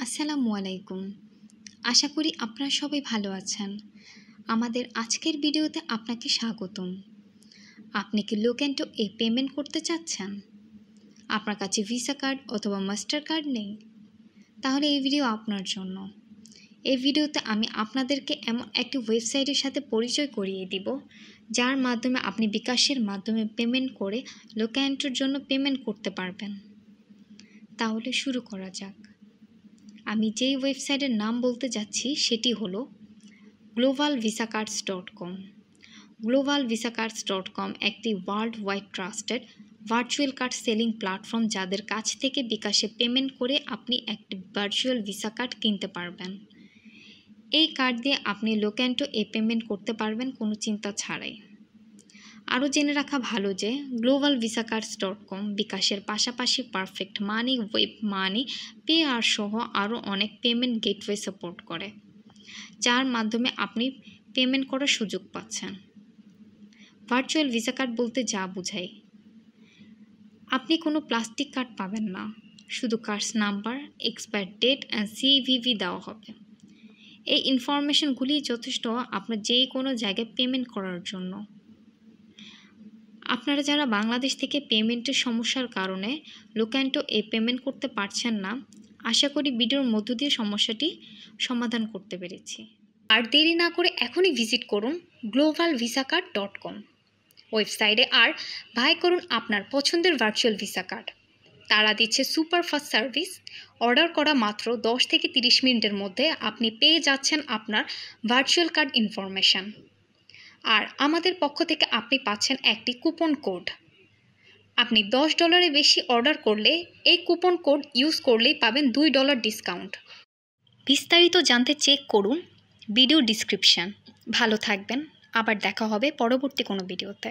আসসালামু আলাইকুম। আশা করি আপনারা সবাই ভালো আছেন। আমাদের আজকের ভিডিওতে আপনাকে স্বাগতম। আপনি কি লোকেন্টো পেমেন্ট করতে চাচ্ছেন? আপনার কাছে ভিসা কার্ড অথবা মাস্টার কার্ড নেই? তাহলে এই ভিডিও আপনার জন্য। এই ভিডিওতে আমি আপনাদেরকে এমন একটি ওয়েবসাইটের সাথে পরিচয় করিয়ে দিব, যার মাধ্যমে আপনি বিকাশের মাধ্যমে পেমেন্ট করে লোকেন্টোর জন্য পেমেন্ট করতে পারবেন। তাহলে শুরু করা যাক। আমি যেই ওয়েবসাইটের নাম বলতে যাচ্ছি সেটি হলো globalvisacards.com। globalvisacards.com একটি world wide trusted virtual card selling platform, যাদের কাছ থেকে বিকাশে পেমেন্ট করে আপনি একটি ভার্চুয়াল ভিসা কার্ড কিনতে পারবেন। এই কার্ড দিয়ে আপনি লোকেন্টো পেমেন্ট করতে পারবেন কোনো চিন্তা ছাড়াই। আরও জেনে রাখা ভালো যে globalvisacards.com বিকাশের পাশাপাশি পারফেক্ট মানি, ওয়েব মানি, পে আর সহ আরও অনেক পেমেন্ট গেটওয়ে সাপোর্ট করে, যার মাধ্যমে আপনি পেমেন্ট করার সুযোগ পাচ্ছেন। ভার্চুয়াল ভিসা কার্ড বলতে যা বোঝায়, আপনি কোনো প্লাস্টিক কার্ড পাবেন না, শুধু cards number, expire date and CVV দেওয়া হবে। এই ইনফরমেশনগুলি যথেষ্ট আপনার যে কোনো জায়গায় পেমেন্ট করার জন্য। আপনারা যারা বাংলাদেশ থেকে পেমেন্টের সমস্যার কারণে লোকেন্টো পেমেন্ট করতে পারছেন না, আশা করি ভিডিওর মধ্য দিয়ে সমস্যাটি সমাধান করতে পেরেছি। আর দেরি না করে এখনই ভিজিট করুন globalvisacards.com ওয়েবসাইটে আর বাই করুন আপনার পছন্দের ভার্চুয়াল ভিসা কার্ড। তারা দিচ্ছে সুপার ফাস্ট সার্ভিস। অর্ডার করা মাত্র 10 থেকে 30 মিনিটের মধ্যে আপনি পেয়ে যাচ্ছেন আপনার ভার্চুয়াল কার্ড ইনফরমেশান। আর আমাদের পক্ষ থেকে আপনি পাচ্ছেন একটি কুপন কোড। আপনি $10 বেশি অর্ডার করলে এই কুপন কোড ইউজ করলেই পাবেন $2 ডিসকাউন্ট। বিস্তারিত জানতে চেক করুন ভিডিও ডিসক্রিপশান। ভালো থাকবেন, আবার দেখা হবে পরবর্তী কোনো ভিডিওতে।